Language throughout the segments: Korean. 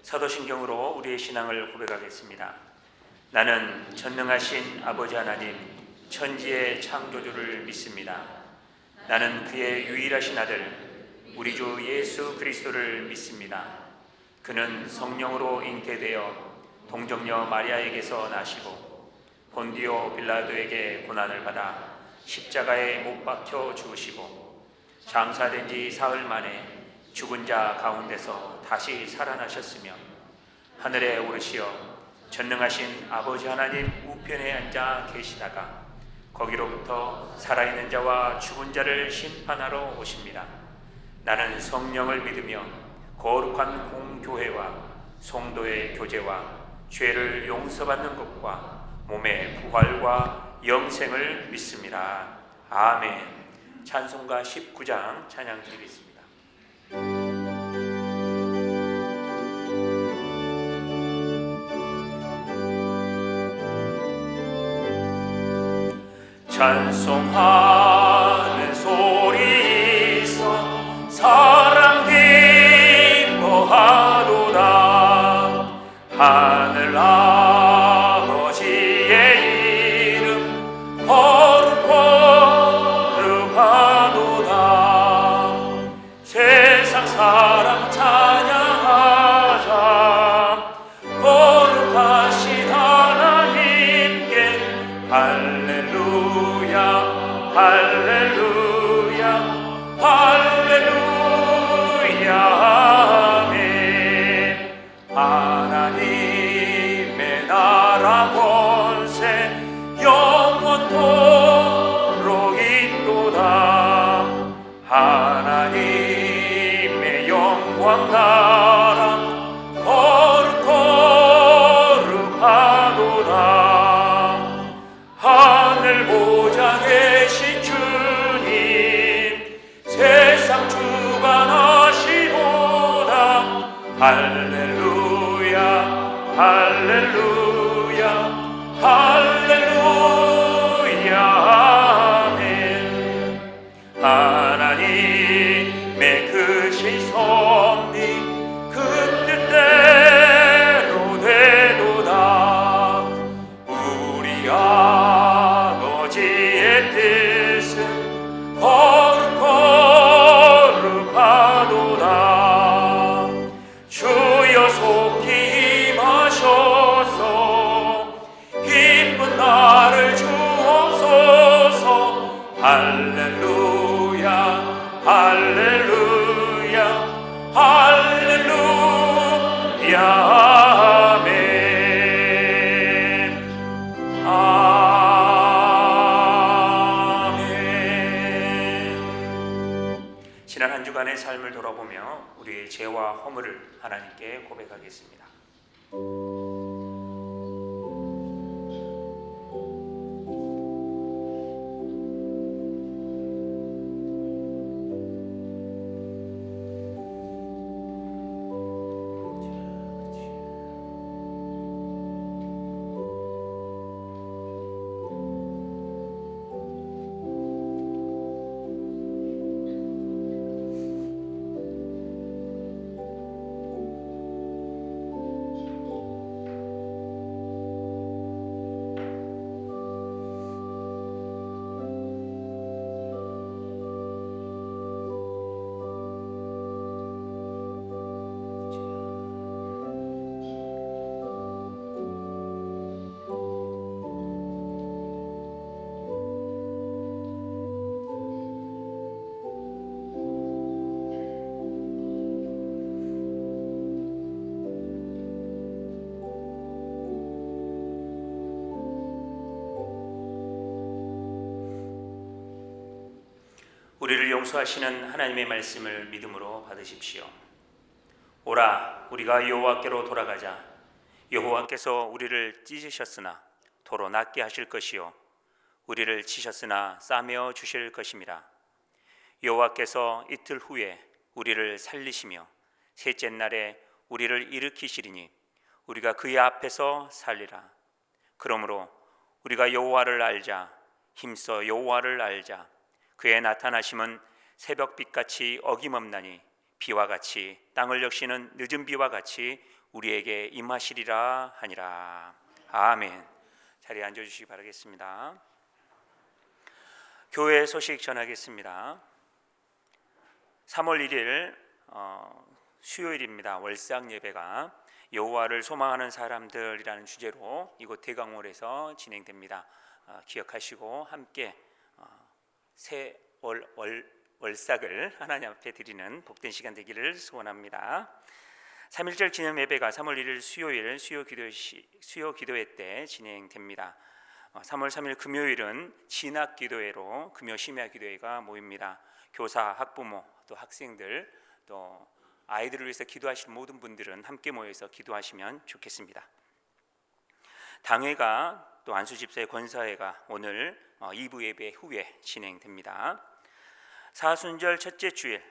사도신경으로 우리의 신앙을 고백하겠습니다. 나는 전능하신 아버지 하나님, 천지의 창조주를 믿습니다. 나는 그의 유일하신 아들, 우리 주 예수 그리스도를 믿습니다. 그는 성령으로 잉태되어 동정녀 마리아에게서 나시고 본디오 빌라도에게 고난을 받아 십자가에 못 박혀 죽으시고 장사된 지 사흘 만에 죽은 자 가운데서 다시 살아나셨으며 하늘에 오르시어 전능하신 아버지 하나님 우편에 앉아 계시다가 거기로부터 살아있는 자와 죽은 자를 심판하러 오십니다. 나는 성령을 믿으며 거룩한 공교회와 성도의 교제와 죄를 용서받는 것과 몸의 부활과 영생을 믿습니다. 아멘. 찬송가 19장 찬양 드리겠습니다. 찬송하는 소리 있어 사랑 기뻐하도다. 하늘 아버지의 이름 거룩하도다. 세상 사람 찬양하자. 거룩하신 하나님께 할렐루야 할렐루야 할렐루야 아멘. 하나님의 나라 권세 영원토록 있도다. 하나님의 영광 나라 거룩하도다. 하늘 보좌 계신 주님 세상 주관하시도다. 할렐루야 할렐루야 할렐루야 아멘. 하나님의 크신 섭리 그 뜻대로 되도다. 우리 아버지의 뜻은 거룩하도다. 주여 속히 임하셔서 기쁜 날을 주옵소서. 할렐루야 할렐루야 할렐루야 아멘. 아멘. 지난 한 주간의 삶을 돌아보며 우리의 죄와 허물을 하나님께 고백하겠습니다. 우리를 용서하시는 하나님의 말씀을 믿음으로 받으십시오. 오라, 우리가 여호와께로 돌아가자. 여호와께서 우리를 찢으셨으나 도로 낫게 하실 것이요 우리를 치셨으나 싸매어 주실 것임이라. 여호와께서 이틀 후에 우리를 살리시며 셋째 날에 우리를 일으키시리니 우리가 그의 앞에서 살리라. 그러므로 우리가 여호와를 알자. 힘써 여호와를 알자. 그의 나타나심은 새벽빛같이 어김없나니 비와 같이 땅을 적시는 늦은 비와 같이 우리에게 임하시리라 하니라. 아멘. 자리에 앉아주시기 바라겠습니다. 교회 소식 전하겠습니다. 3월 1일 수요일입니다. 월상 예배가 여호와를 소망하는 사람들이라는 주제로 이곳 대강홀에서 진행됩니다. 기억하시고 함께 새 월삭을 하나님 앞에 드리는 복된 시간 되기를 소원합니다. 3.1절 기념 예배가 3월 1일 수요일 수요 기도회 때 진행됩니다. 3월 3일 금요일은 진학 기도회로 금요 심야 기도회가 모입니다. 교사, 학부모, 또 학생들, 또 아이들을 위해서 기도하시는 모든 분들은 함께 모여서 기도하시면 좋겠습니다. 당회가 또 안수집사의 권사회가 오늘 2부 예배 후에 진행됩니다. 사순절 첫째 주일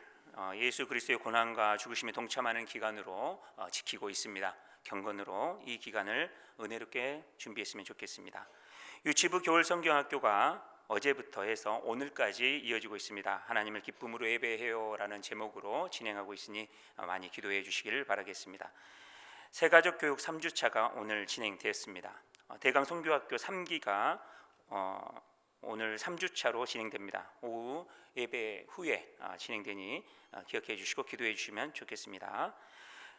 예수 그리스도의 고난과 죽으심에 동참하는 기간으로 지키고 있습니다. 경건으로 이 기간을 은혜롭게 준비했으면 좋겠습니다. 유치부 겨울 성경학교가 어제부터 해서 오늘까지 이어지고 있습니다. 하나님을 기쁨으로 예배해요라는 제목으로 진행하고 있으니 많이 기도해 주시기를 바라겠습니다. 새가족 교육 3주차가 오늘 진행되었습니다. 대강 선교학교 3기가 오늘 3주차로 진행됩니다. 오후 예배 후에 진행되니 기억해 주시고 기도해 주시면 좋겠습니다.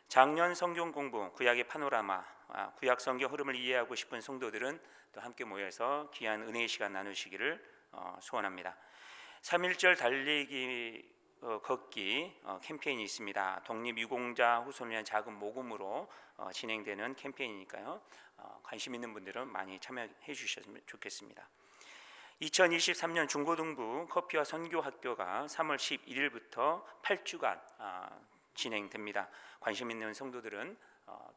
작년 성경 공부, 구약의 파노라마, 구약 성경 흐름을 이해하고 싶은 성도들은 또 함께 모여서 귀한 은혜의 시간 나누시기를 소원합니다. 3.1절 달리기 걷기 캠페인이 있습니다. 독립유공자 후손을 위한 작은 모금으로 진행되는 캠페인이니까요. 관심 있는 분들은 많이 참여해 주셨으면 좋겠습니다. 2023년 중고등부 커피와 선교학교가 3월 11일부터 8주간 진행됩니다. 관심 있는 성도들은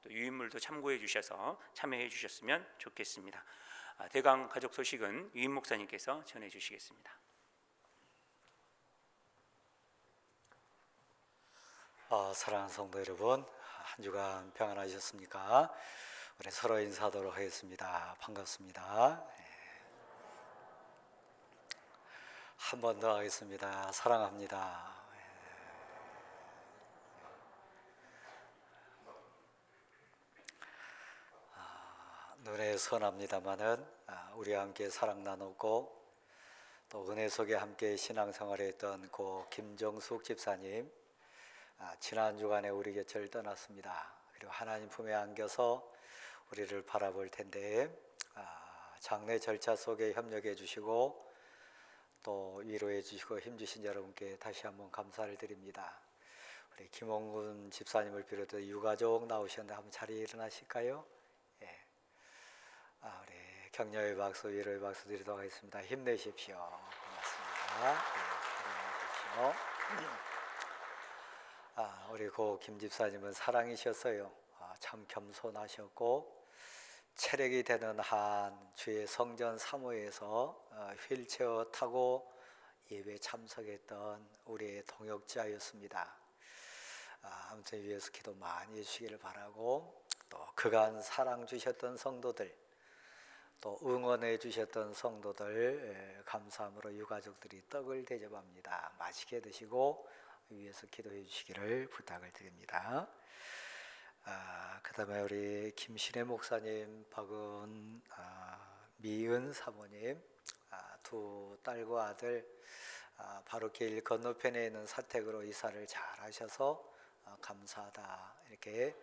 또 유인물도 참고해 주셔서 참여해 주셨으면 좋겠습니다. 대강 가족 소식은 유인 목사님께서 전해 주시겠습니다. 사랑하는 성도 여러분, 한 주간 평안하셨습니까? 우리 서로 인사하도록 하겠습니다. 반갑습니다. 한 번 더 하겠습니다. 사랑합니다. 눈에 선합니다마는 우리와 함께 사랑 나누고 또 은혜 속에 함께 신앙생활했던 고 김정숙 집사님 지난 주간에 우리 곁을 떠났습니다. 그리고 하나님 품에 안겨서 우리를 바라볼 텐데 장례 절차 속에 협력해 주시고 또 위로해 주시고 힘주신 여러분께 다시 한번 감사를 드립니다. 우리 김홍근 집사님을 비롯해 유가족 나오셨는데 한번 자리에 일어나실까요? 예. 우리 격려의 박수, 위로의 박수 드리도록 하겠습니다. 힘내십시오. 고맙습니다. 힘내십시오. 우리 고 김 집사님은 사랑이셨어요. 참 겸손하셨고 체력이 되는 한 주의 성전 사모에서 휠체어 타고 예배 참석했던 우리의 동역자였습니다. 아무튼 위에서 기도 많이 해주시기를 바라고 또 그간 사랑 주셨던 성도들 또 응원해 주셨던 성도들 감사함으로 유가족들이 떡을 대접합니다. 맛있게 드시고 위에서 기도해 주시기를 부탁을 드립니다. 그 다음에 우리 김신혜 목사님, 박은, 미은 사모님, 두 딸과 아들 바로 길 건너편에 있는 사택으로 이사를 잘 하셔서 감사하다 이렇게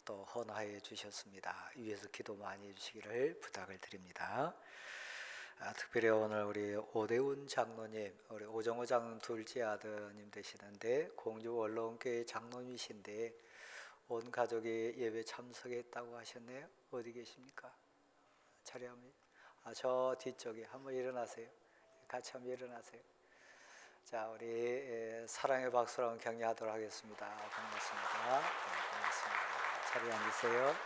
또 헌화해 주셨습니다. 위에서 기도 많이 해주시기를 부탁을 드립니다. 특별히 오늘 우리 오대훈 장로님, 우리 오정호 장로 둘째 아드님 되시는데 공주 원로원교회 장로님이신데 온 가족이 예배 참석했다고 하셨네요. 어디 계십니까? 자리 한번. 저 뒤쪽에 한번 일어나세요. 같이 한번 일어나세요. 자, 우리 사랑의 박수로 한번 격려하도록 하겠습니다. 반갑습니다. 네, 반갑습니다. 자리에 앉으세요. 네.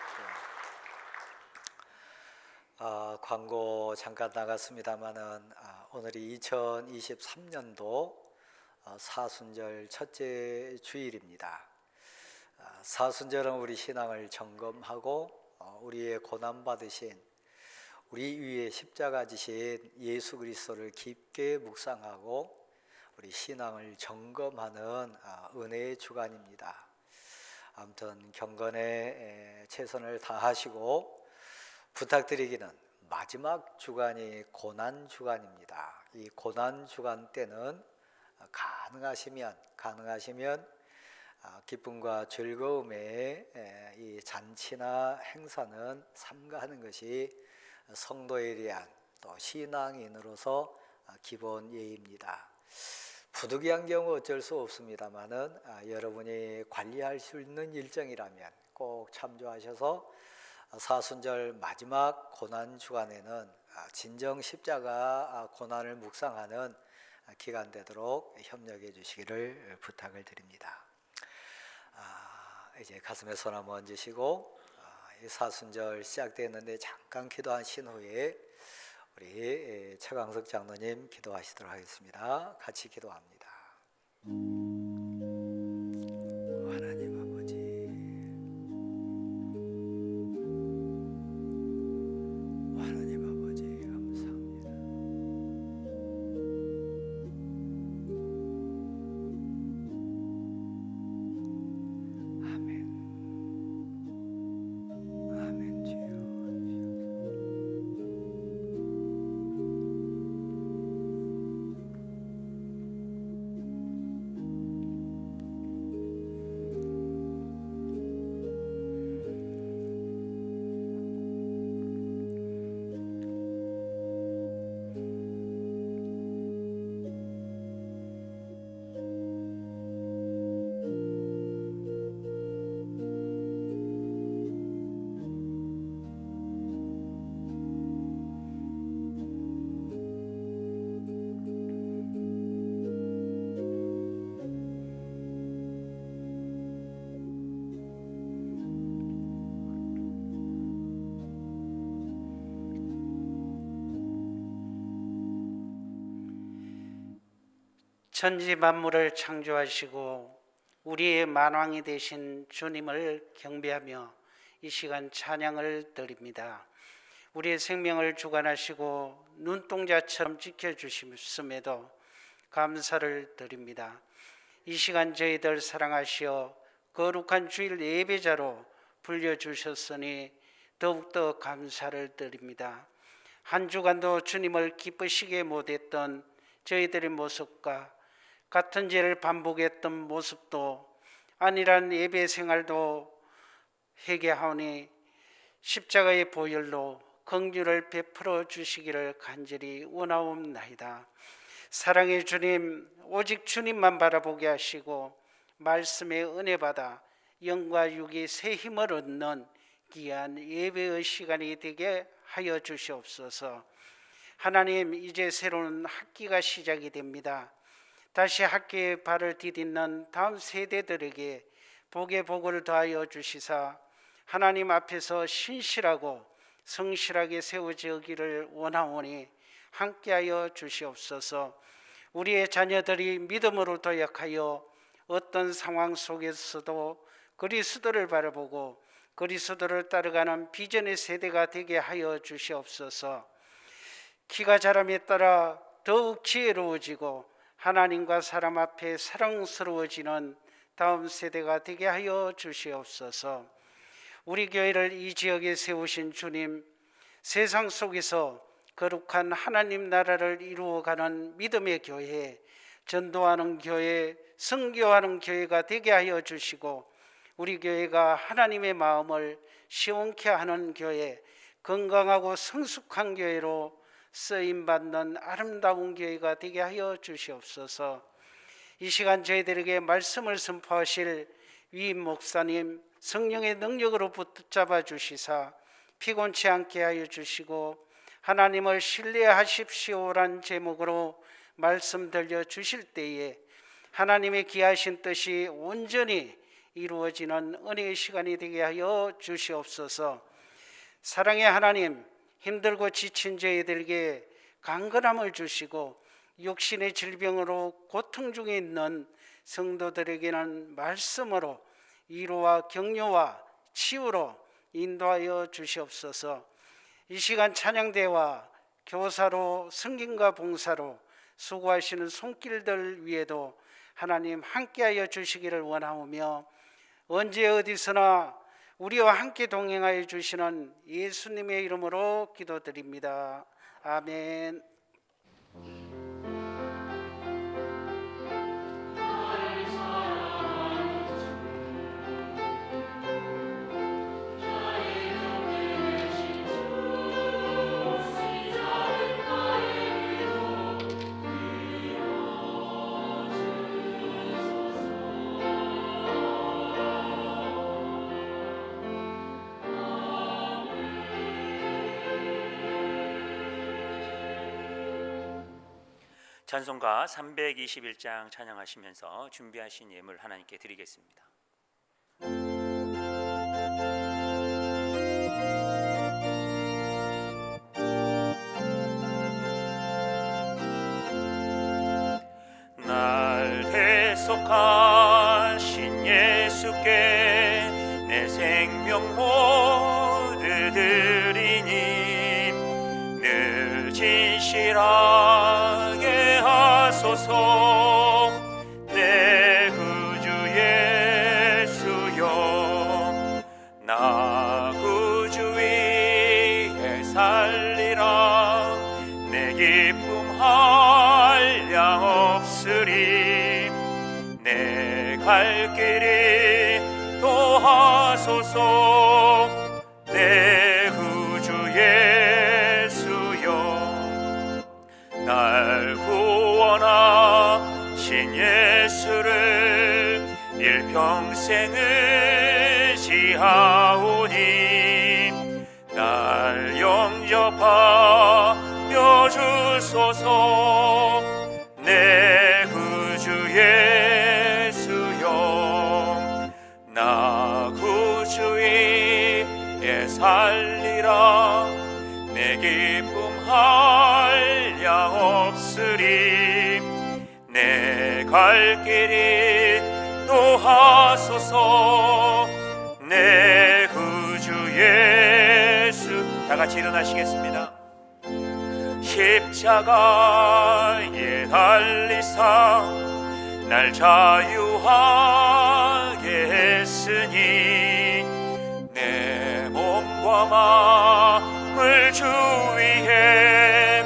광고 잠깐 나갔습니다만은 오늘이 2023년도 사순절 첫째 주일입니다. 사순절은 우리 신앙을 점검하고 우리의 고난받으신 우리 위에 십자가 지신 예수 그리스도를 깊게 묵상하고 우리 신앙을 점검하는 은혜의 주간입니다. 아무튼 경건에 최선을 다하시고, 부탁드리기는 마지막 주간이 고난 주간입니다. 이 고난 주간 때는 가능하시면 기쁨과 즐거움에 이 잔치나 행사는 삼가하는 것이 성도에 대한 또 신앙인으로서 기본 예의입니다. 부득이한 경우 어쩔 수 없습니다만은 여러분이 관리할 수 있는 일정이라면 꼭 참조하셔서 사순절 마지막 고난 주간에는 진정 십자가 고난을 묵상하는 기간 되도록 협력해 주시기를 부탁을 드립니다. 이제 가슴에 손 한번 얹으시고, 이 사순절 시작되었는데 잠깐 기도하신 후에 우리 최광석 장로님 기도하시도록 하겠습니다. 같이 기도합니다. 하나님 아버지, 하나님 아버지 감사합니다. 아멘. 아멘 주여. 천지 만물을 창조하시고 우리의 만왕이 되신 주님을 경배하며 이 시간 찬양을 드립니다. 우리의 생명을 주관하시고 눈동자처럼 지켜주심에도 감사를 드립니다. 이 시간 저희들 사랑하시어 거룩한 주일 예배자로 불려주셨으니 더욱더 감사를 드립니다. 한 주간도 주님을 기쁘시게 못했던 저희들의 모습과 같은 죄를 반복했던 모습도 아니란 예배 생활도 회개하오니 십자가의 보혈로 긍휼을 베풀어 주시기를 간절히 원하옵나이다. 사랑의 주님, 오직 주님만 바라보게 하시고 말씀의 은혜 받아 영과 육이 새 힘을 얻는 귀한 예배의 시간이 되게 하여 주시옵소서. 하나님, 이제 새로운 학기가 시작이 됩니다. 다시 학기에 발을 디딛는 다음 세대들에게 복의 복을 더하여 주시사 하나님 앞에서 신실하고 성실하게 세워지기를 원하오니 함께하여 주시옵소서. 우리의 자녀들이 믿음으로 도약하여 어떤 상황 속에서도 그리스도를 바라보고 그리스도를 따라가는 비전의 세대가 되게 하여 주시옵소서. 키가 자람에 따라 더욱 지혜로워지고 하나님과 사람 앞에 사랑스러워지는 다음 세대가 되게 하여 주시옵소서. 우리 교회를 이 지역에 세우신 주님, 세상 속에서 거룩한 하나님 나라를 이루어가는 믿음의 교회, 전도하는 교회, 선교하는 교회가 되게 하여 주시고 우리 교회가 하나님의 마음을 시원케 하는 교회, 건강하고 성숙한 교회로 쓰임받는 아름다운 교회가 되게 하여 주시옵소서. 이 시간 저희들에게 말씀을 선포하실 위임 목사님 성령의 능력으로 붙잡아 주시사 피곤치 않게 하여 주시고 하나님을 신뢰하십시오란 제목으로 말씀 들려주실 때에 하나님의 귀하신 뜻이 온전히 이루어지는 은혜의 시간이 되게 하여 주시옵소서. 사랑의 하나님, 힘들고 지친 저희들에게 강건함을 주시고 육신의 질병으로 고통 중에 있는 성도들에게는 말씀으로 위로와 격려와 치유로 인도하여 주시옵소서. 이 시간 찬양대와 교사로 성김과 봉사로 수고하시는 손길들 위에도 하나님 함께하여 주시기를 원하오며 언제 어디서나 우리와 함께 동행하여 주시는 예수님의 이름으로 기도드립니다. 아멘. 찬송가 321장 찬양하시면서 준비하신 예물 하나님께 드리겠습니다. 날 대속하신 예수께 내 생명 모두 드리니 늘 진실하게 하소서. 내 구주 예수여, 나 구주 위에 살리라. 내 기쁨 한량 없으리. 내 갈 길이 도하소서. 내 구주 예수여, 날 구원하신 예수를 일평생 의지하오니 날 영접하여 주소서. 내 구주 예수여, 나 구주 위에 살리라. 내 기쁨 한량 없으리. 내 갈 길이 도하소서. 내 구주 예수. 다 같이 일어나시겠습니다. 십자가에 달리사 날 자유하게 했으니 내 몸과 마음을 주 위에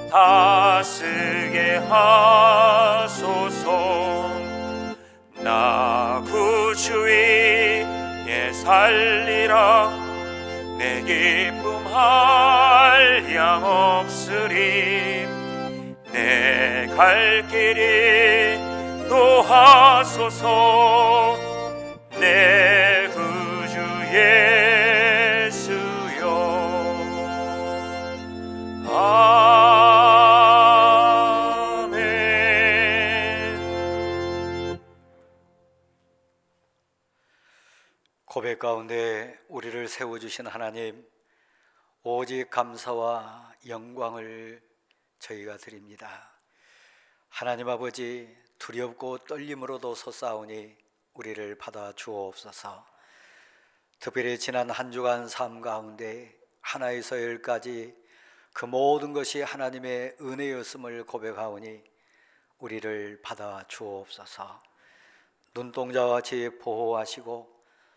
다스게 하소서. 나 구주 위에 살리라. 내 기쁨 한량 없으리. 내 갈 길이 도하소서. 내 구주 예수여. 아멘. 고백 가운데 우리를 세워주신 하나님, 오직 감사와 영광을 저희가 드립니다. 하나님 아버지, 두렵고 떨림으로도 솟아오니 우리를 받아 주옵소서. 특별히 지난 한 주간 삶 가운데 하나에서 열까지 그 모든 것이 하나님의 은혜였음을 고백하오니 우리를 받아 주옵소서. 눈동자와 같이 보호하시고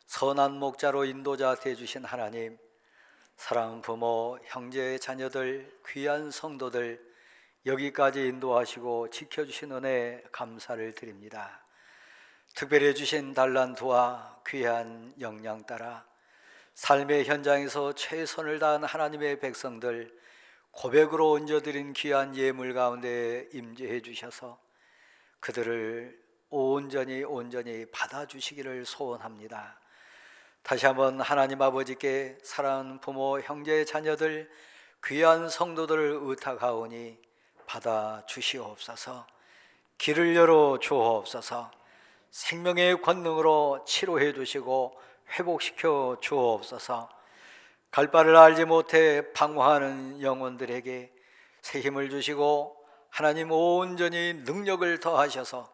선한 목자로 인도자 되어주신 하나님, 사랑하는 부모, 형제, 자녀들, 귀한 성도들 여기까지 인도하시고 지켜주신 은혜 감사를 드립니다. 특별히 주신 달란트와 귀한 역량 따라 삶의 현장에서 최선을 다한 하나님의 백성들 고백으로 얹어드린 귀한 예물 가운데 임재해 주셔서 그들을 온전히 받아주시기를 소원합니다. 다시 한번 하나님 아버지께 사랑하는 부모, 형제, 자녀들, 귀한 성도들을 의탁하오니 받아 주시옵소서. 길을 열어 주옵소서. 생명의 권능으로 치료해 주시고 회복시켜 주옵소서. 갈 바를 알지 못해 방황하는 영혼들에게 새 힘을 주시고 하나님 온전히 능력을 더하셔서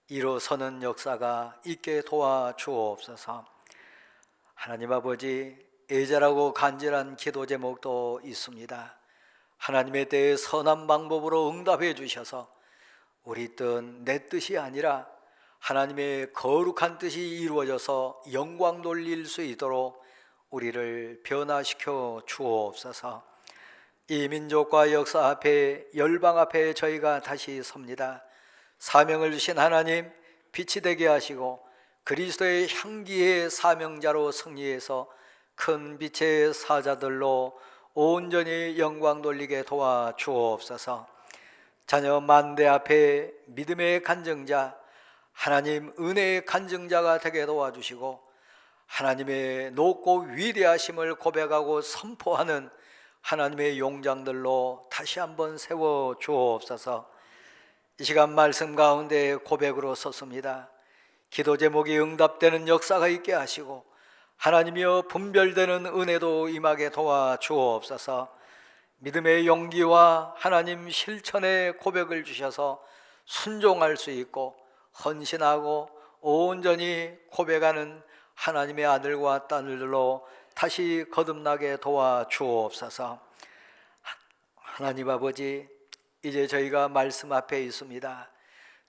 일어서는 역사가 있게 도와 주옵소서. 하나님 아버지, 애절하고 간절한 기도 제목도 있습니다. 하나님의 때에 선한 방법으로 응답해 주셔서 우리 뜻 내 뜻이 아니라 하나님의 거룩한 뜻이 이루어져서 영광 돌릴 수 있도록 우리를 변화시켜 주옵소서. 이 민족과 역사 앞에, 열방 앞에 저희가 다시 섭니다. 사명을 주신 하나님, 빛이 되게 하시고 그리스도의 향기의 사명자로 승리해서 큰 빛의 사자들로 온전히 영광 돌리게 도와 주옵소서. 자녀 만대 앞에 믿음의 간증자, 하나님 은혜의 간증자가 되게 도와주시고 하나님의 높고 위대하심을 고백하고 선포하는 하나님의 용장들로 다시 한번 세워 주옵소서. 이 시간 말씀 가운데 고백으로 섰습니다. 기도 제목이 응답되는 역사가 있게 하시고 하나님이여 분별되는 은혜도 임하게 도와 주옵소서. 믿음의 용기와 하나님 실천의 고백을 주셔서 순종할 수 있고 헌신하고 온전히 고백하는 하나님의 아들과 딸들로 다시 거듭나게 도와 주옵소서. 하나님 아버지, 이제 저희가 말씀 앞에 있습니다.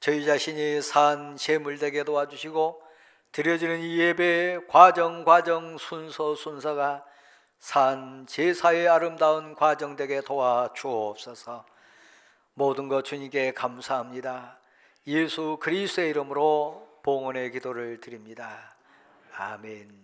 저희 자신이 산 제물 되게 도와주시고 드려지는 이 예배의 과정 순서가 산 제사의 아름다운 과정 되게 도와 주옵소서. 모든 것 주님께 감사합니다. 예수 그리스도의 이름으로 봉헌의 기도를 드립니다. 아멘.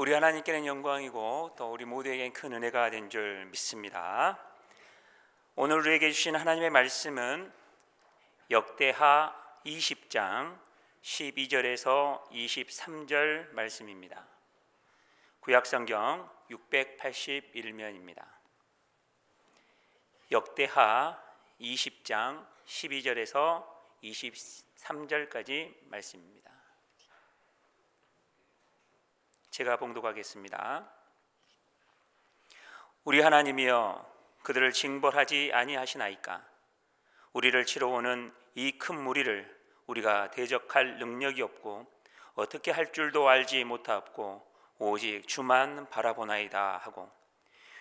우리 하나님께는 영광이고 또 우리 모두에겐 큰 은혜가 된 줄 믿습니다. 오늘 우리에게 주신 하나님의 말씀은 역대하 20장 12절에서 23절 말씀입니다. 구약성경 681면입니다. 역대하 20장 12절에서 23절까지 말씀입니다. 제가 봉독하겠습니다. 우리 하나님이여, 그들을 징벌하지 아니하시나이까? 우리를 치러 오는 이 큰 무리를 우리가 대적할 능력이 없고 어떻게 할 줄도 알지 못하옵고 오직 주만 바라보나이다 하고,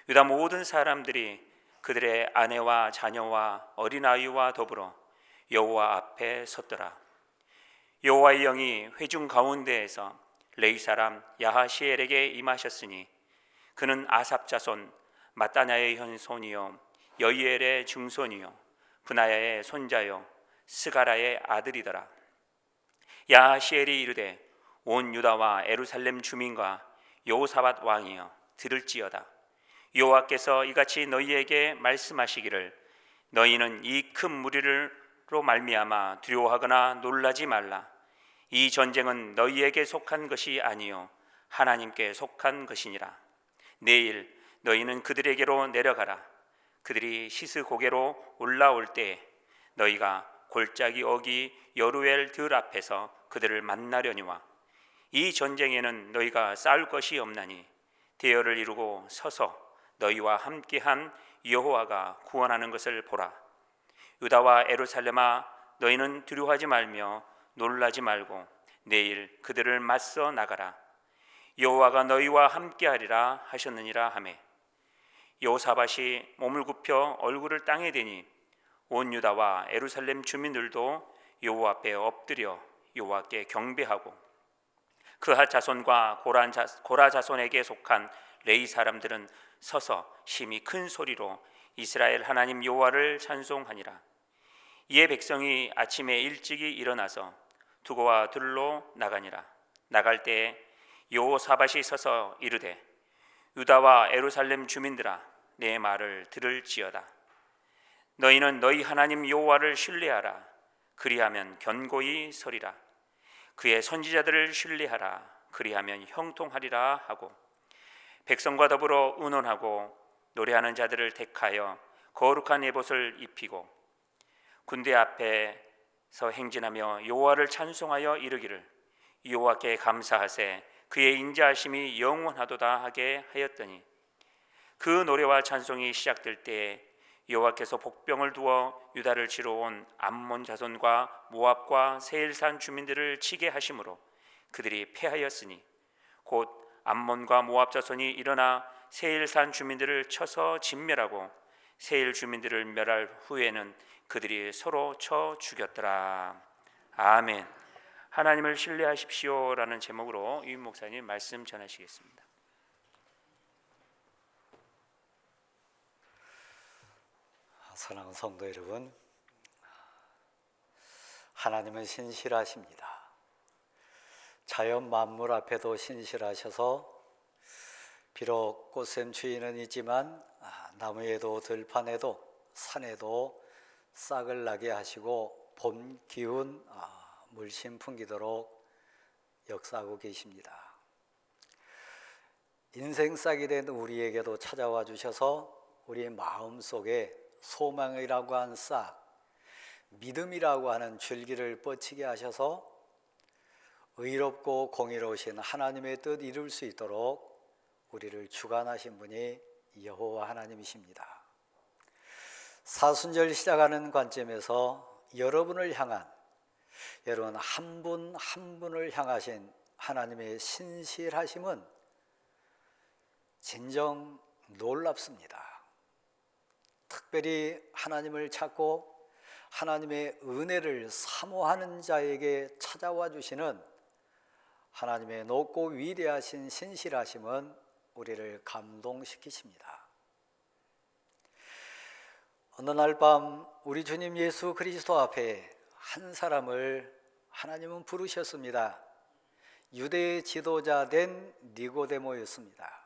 유다 모든 사람들이 그들의 아내와 자녀와 어린아이와 더불어 여호와 앞에 섰더라. 여호와의 영이 회중 가운데에서 레위 사람 야하시엘에게 임하셨으니 그는 아삽 자손 마따냐의 현손이요 여이엘의 증손이요 브나야의 손자요 스가라의 아들이더라. 야하시엘이 이르되 온 유다와 예루살렘 주민과 여호사밧 왕이여 들을지어다. 여호와께서 이같이 너희에게 말씀하시기를 너희는 이 큰 무리로 말미암아 두려워하거나 놀라지 말라. 이 전쟁은 너희에게 속한 것이 아니요 하나님께 속한 것이니라. 내일 너희는 그들에게로 내려가라. 그들이 시스 고개로 올라올 때에 너희가 골짜기 어기 여루엘 들 앞에서 그들을 만나려니와 이 전쟁에는 너희가 싸울 것이 없나니 대열을 이루고 서서 너희와 함께한 여호와가 구원하는 것을 보라. 유다와 예루살렘아, 너희는 두려워하지 말며 놀라지 말고 내일 그들을 맞서 나가라. 여호와가 너희와 함께하리라 하셨느니라 하매, 여호사밧이 몸을 굽혀 얼굴을 땅에 대니 온 유다와 예루살렘 주민들도 여호와 앞에 엎드려 여호와께 경배하고 그하 자손과 고라 자손에게 속한 레위 사람들은 서서 심히 큰 소리로 이스라엘 하나님 여호와를 찬송하니라. 이에 백성이 아침에 일찍이 일어나서 두고와 들로 나가니라. 나갈 때에 여호사밧이 서서 이르되 유다와 예루살렘 주민들아, 내 말을 들을지어다. 너희는 너희 하나님 여호와를 신뢰하라. 그리하면 견고히 서리라. 그의 선지자들을 신뢰하라. 그리하면 형통하리라 하고, 백성과 더불어 의논하고 노래하는 자들을 택하여 거룩한 에봇을 입히고 군대 앞에서 행진하며 여호와를 찬송하여 이르기를 여호와께 감사하세 그의 인자하심이 영원하도다 하게 하였더니, 그 노래와 찬송이 시작될 때에 여호와께서 복병을 두어 유다를 치러 온 암몬 자손과 모압과 세일산 주민들을 치게 하심으로 그들이 패하였으니 곧 암몬과 모압 자손이 일어나 세일산 주민들을 쳐서 진멸하고 세일 주민들을 멸할 후에는 그들이 서로 쳐 죽였더라. 아멘. 하나님을 신뢰하십시오라는 제목으로 유임 목사님 말씀 전하시겠습니다. 사랑하는 성도 여러분, 하나님은 신실하십니다. 자연 만물 앞에도 신실하셔서 비록 꽃샘 추위는 있지만 나무에도 들판에도 산에도 싹을 나게 하시고 봄 기운 물씬 풍기도록 역사하고 계십니다. 인생 싹이 된 우리에게도 찾아와 주셔서 우리의 마음속에 소망이라고 하는 싹, 믿음이라고 하는 줄기를 뻗치게 하셔서 의롭고 공의로우신 하나님의 뜻 이룰 수 있도록 우리를 주관하신 분이 여호와 하나님이십니다. 사순절 시작하는 관점에서 여러분을 향한, 여러분 한 분 한 분을 향하신 하나님의 신실하심은 진정 놀랍습니다. 특별히 하나님을 찾고 하나님의 은혜를 사모하는 자에게 찾아와 주시는 하나님의 높고 위대하신 신실하심은 우리를 감동시키십니다. 어느 날 밤 우리 주님 예수 그리스도 앞에 한 사람을 하나님은 부르셨습니다. 유대의 지도자 된 니고데모였습니다.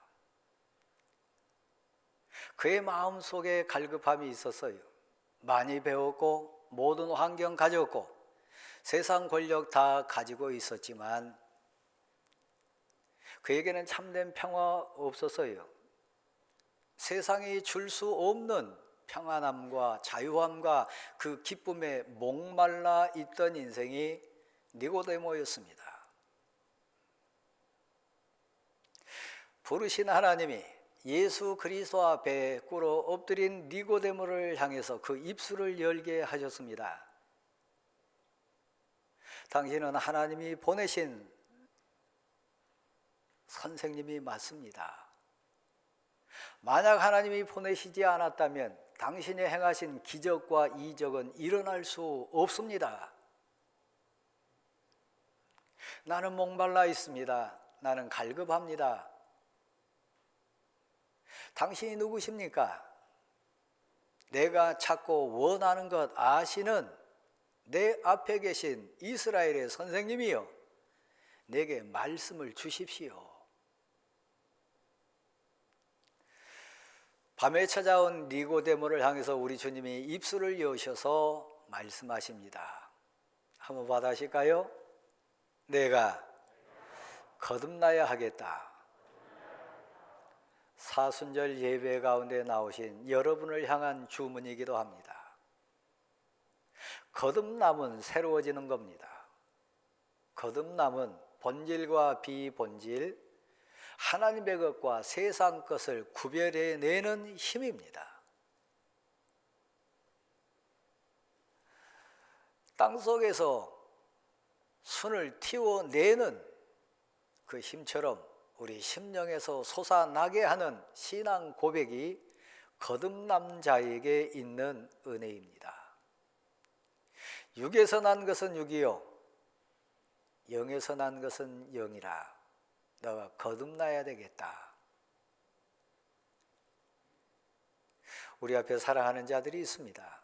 그의 마음속에 갈급함이 있었어요. 많이 배웠고 모든 환경 가졌고 세상 권력 다 가지고 있었지만 그에게는 참된 평화 없었어요. 세상이 줄 수 없는 평안함과 자유함과 그 기쁨에 목말라 있던 인생이 니고데모였습니다. 부르신 하나님이 예수 그리스도 앞에 꿇어 엎드린 니고데모를 향해서 그 입술을 열게 하셨습니다. 당신은 하나님이 보내신 선생님이 맞습니다. 만약 하나님이 보내시지 않았다면 당신이 행하신 기적과 이적은 일어날 수 없습니다. 나는 목말라 있습니다. 나는 갈급합니다. 당신이 누구십니까? 내가 찾고 원하는 것 아시는 내 앞에 계신 이스라엘의 선생님이요, 내게 말씀을 주십시오. 밤에 찾아온 니고데모를 향해서 우리 주님이 입술을 여셔서 말씀하십니다. 한번 받아실까요? 내가 거듭나야 하겠다. 사순절 예배 가운데 나오신 여러분을 향한 주문이기도 합니다. 거듭남은 새로워지는 겁니다. 거듭남은 본질과 비본질, 하나님의 것과 세상 것을 구별해내는 힘입니다. 땅속에서 순을 틔워내는 그 힘처럼 우리 심령에서 솟아나게 하는 신앙 고백이 거듭남 자에게 있는 은혜입니다. 육에서 난 것은 육이요 영에서 난 것은 영이라. 너가 거듭나야 되겠다. 우리 앞에 사랑하는 자들이 있습니다.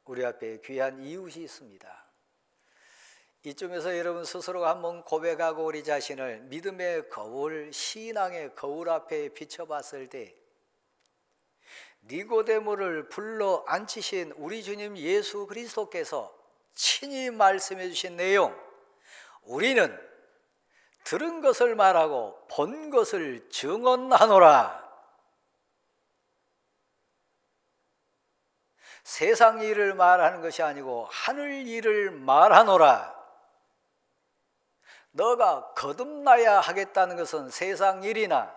우리 앞에 귀한 이웃이 있습니다. 이쯤에서 여러분 스스로가 한번 고백하고 우리 자신을 믿음의 거울, 신앙의 거울 앞에 비춰봤을 때 니고데모를 불러 앉히신 우리 주님 예수 그리스도께서 친히 말씀해 주신 내용, 우리는 들은 것을 말하고 본 것을 증언하노라. 세상 일을 말하는 것이 아니고 하늘 일을 말하노라. 너가 거듭나야 하겠다는 것은 세상 일이나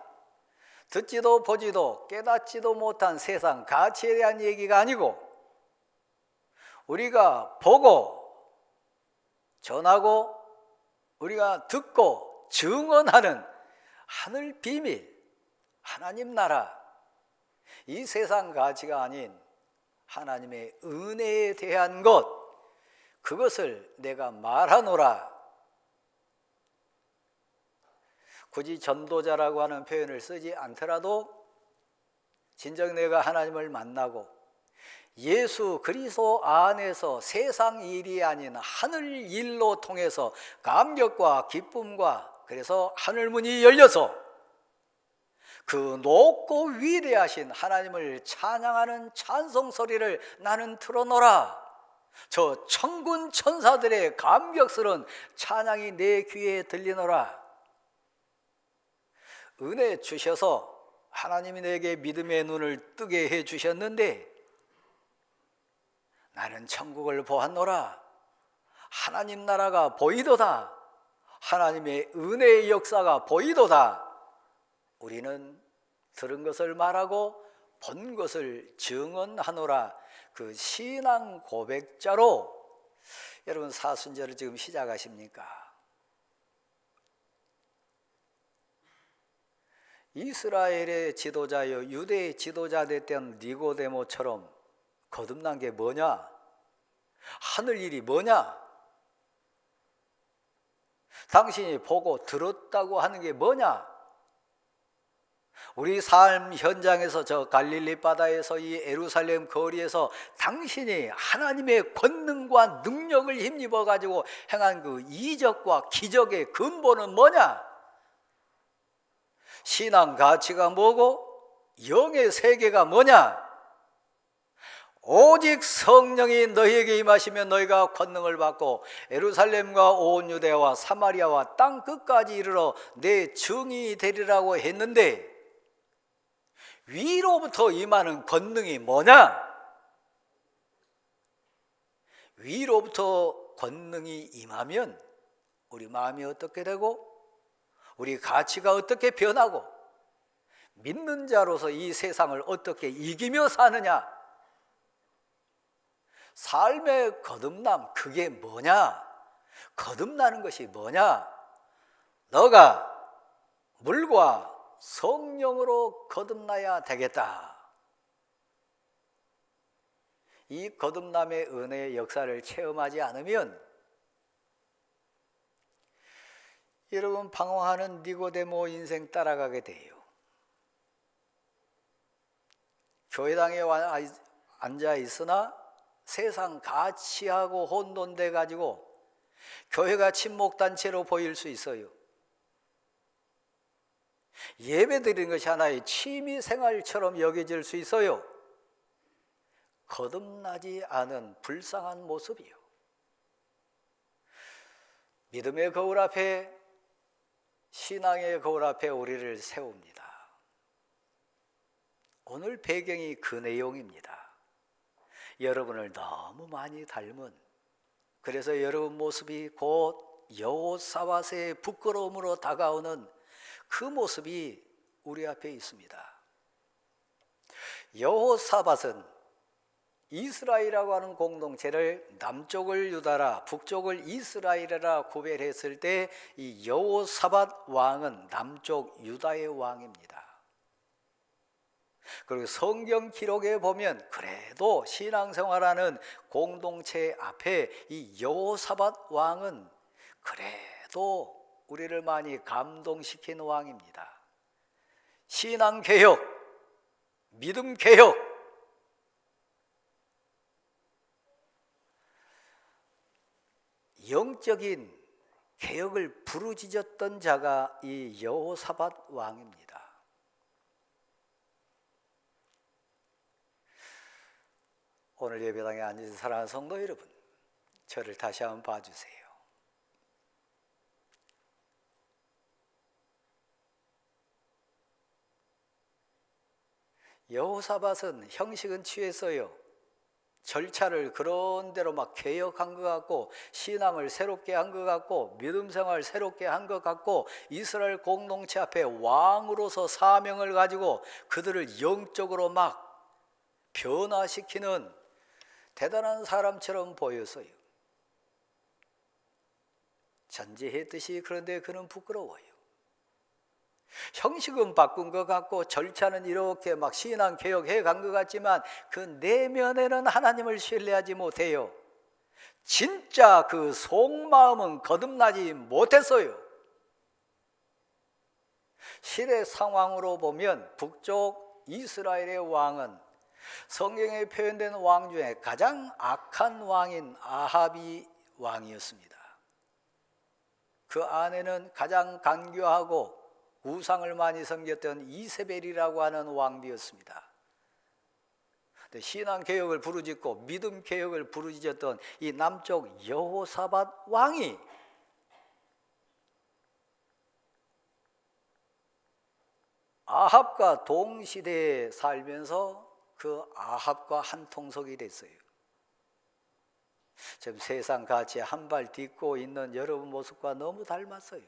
듣지도 보지도 깨닫지도 못한 세상 가치에 대한 얘기가 아니고 우리가 보고 전하고 우리가 듣고 증언하는 하늘 비밀, 하나님 나라, 이 세상 가치가 아닌 하나님의 은혜에 대한 것, 그것을 내가 말하노라. 굳이 전도자라고 하는 표현을 쓰지 않더라도 진정 내가 하나님을 만나고 예수 그리스도 안에서 세상 일이 아닌 하늘 일로 통해서 감격과 기쁨과, 그래서 하늘문이 열려서 그 높고 위대하신 하나님을 찬양하는 찬송 소리를 나는 틀어놓으라. 저 천군 천사들의 감격스러운 찬양이 내 귀에 들리노라. 은혜 주셔서 하나님이 내게 믿음의 눈을 뜨게 해 주셨는데 나는 천국을 보았노라. 하나님 나라가 보이도다. 하나님의 은혜의 역사가 보이도다. 우리는 들은 것을 말하고 본 것을 증언하노라. 그 신앙 고백자로 여러분 사순절을 지금 시작하십니까? 이스라엘의 지도자여 유대의 지도자 됐던 니고데모처럼 거듭난 게 뭐냐? 하늘 일이 뭐냐? 당신이 보고 들었다고 하는 게 뭐냐? 우리 삶 현장에서 저 갈릴리 바다에서 이 예루살렘 거리에서 당신이 하나님의 권능과 능력을 힘입어 가지고 행한 그 이적과 기적의 근본은 뭐냐? 신앙 가치가 뭐고 영의 세계가 뭐냐? 오직 성령이 너희에게 임하시면 너희가 권능을 받고 예루살렘과 온 유대와 사마리아와 땅 끝까지 이르러 내 증인이 되리라고 했는데 위로부터 임하는 권능이 뭐냐? 위로부터 권능이 임하면 우리 마음이 어떻게 되고 우리 가치가 어떻게 변하고 믿는 자로서 이 세상을 어떻게 이기며 사느냐? 삶의 거듭남, 그게 뭐냐? 거듭나는 것이 뭐냐? 너가 물과 성령으로 거듭나야 되겠다. 이 거듭남의 은혜의 역사를 체험하지 않으면 여러분 방황하는 니고데모 인생 따라가게 돼요. 교회당에 앉아 있으나 세상 가치하고 혼돈돼 가지고 교회가 친목단체로 보일 수 있어요. 예배 드리는 것이 하나의 취미생활처럼 여겨질 수 있어요. 거듭나지 않은 불쌍한 모습이요. 믿음의 거울 앞에, 신앙의 거울 앞에 우리를 세웁니다. 오늘 배경이 그 내용입니다. 여러분을 너무 많이 닮은, 그래서 여러분 모습이 곧 여호사밧의 부끄러움으로 다가오는 그 모습이 우리 앞에 있습니다. 여호사밧은 이스라엘이라고 하는 공동체를 남쪽을 유다라 북쪽을 이스라엘이라 구별했을 때 이 여호사밧 왕은 남쪽 유다의 왕입니다. 그리고 성경 기록에 보면 그래도 신앙생활하는 공동체 앞에 이 여호사밧 왕은 그래도 우리를 많이 감동시킨 왕입니다. 신앙개혁, 믿음개혁, 영적인 개혁을 부르짖었던 자가 이 여호사밧 왕입니다. 오늘 예배당에 앉으신 사랑하는 성도 여러분, 저를 다시 한번 봐주세요. 여호사밧은 형식은 취했어요. 절차를 그런 대로 막 개혁한 것 같고, 신앙을 새롭게 한 것 같고, 믿음 생활을 새롭게 한 것 같고, 이스라엘 공동체 앞에 왕으로서 사명을 가지고 그들을 영적으로 막 변화시키는 대단한 사람처럼 보였어요. 전제했듯이. 그런데 그는 부끄러워요. 형식은 바꾼 것 같고 절차는 이렇게 막 신앙 개혁해 간 것 같지만 그 내면에는 하나님을 신뢰하지 못해요. 진짜 그 속마음은 거듭나지 못했어요. 시대 상황으로 보면 북쪽 이스라엘의 왕은 성경에 표현된 왕 중에 가장 악한 왕인 아합이 왕이었습니다. 그 안에는 가장 간교하고 우상을 많이 섬겼던 이세벨이라고 하는 왕비였습니다. 신앙 개혁을 부르짖고 믿음 개혁을 부르짖었던 이 남쪽 여호사밧 왕이 아합과 동시대에 살면서 그 아합과 한통속이 됐어요. 지금 세상 가치에 한 발 딛고 있는 여러분 모습과 너무 닮았어요.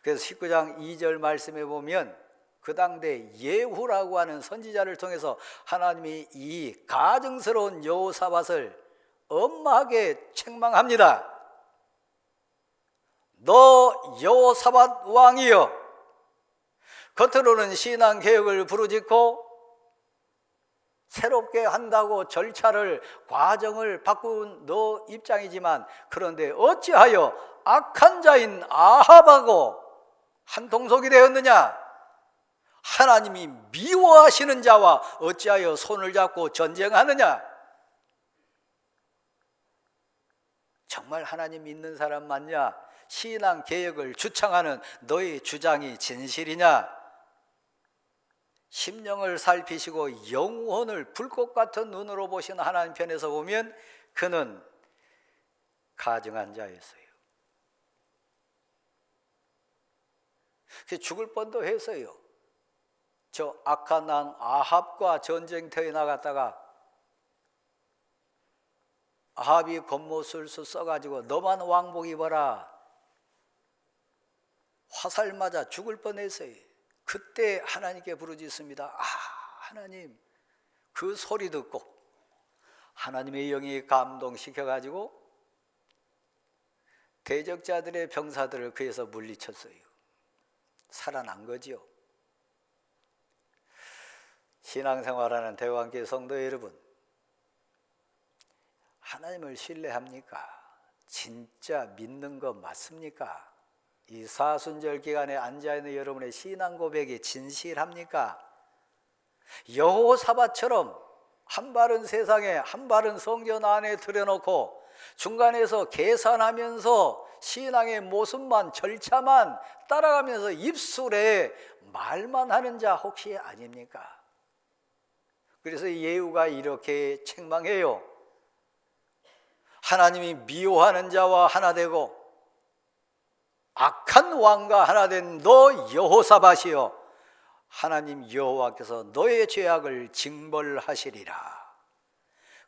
그래서 19장 2절 말씀에 보면 그 당대 예후라고 하는 선지자를 통해서 하나님이 이 가증스러운 여호사밧을 엄하게 책망합니다. 너 여호사밧 왕이여, 겉으로는 신앙 개혁을 부르짖고 새롭게 한다고 절차를 과정을 바꾼 너 입장이지만, 그런데 어찌하여 악한 자인 아합하고 한통속이 되었느냐? 하나님이 미워하시는 자와 어찌하여 손을 잡고 전쟁하느냐? 정말 하나님 믿는 사람 맞냐? 신앙 개혁을 주창하는 너의 주장이 진실이냐? 심령을 살피시고 영혼을 불꽃 같은 눈으로 보신 하나님 편에서 보면 그는 가증한 자였어요. 죽을 뻔도 했어요. 저 악한 왕 아합과 전쟁터에 나갔다가 아합이 겉모술수 써가지고 너만 왕복 입어라, 화살 맞아 죽을 뻔했어요. 그때 하나님께 부르짖습니다. 하나님, 그 소리 듣고 하나님의 영이 감동시켜가지고 대적자들의 병사들을 그에서 물리쳤어요. 살아난 거지요. 신앙생활하는 대왕교회 성도 여러분, 하나님을 신뢰합니까? 진짜 믿는 거 맞습니까? 이 사순절 기간에 앉아있는 여러분의 신앙 고백이 진실합니까? 여호사밧처럼 한 발은 세상에 한 발은 성전 안에 들여놓고 중간에서 계산하면서 신앙의 모습만 절차만 따라가면서 입술에 말만 하는 자 혹시 아닙니까? 그래서 예후가 이렇게 책망해요. 하나님이 미워하는 자와 하나 되고 악한 왕과 하나 된 너 여호사밧이여, 하나님 여호와께서 너의 죄악을 징벌하시리라.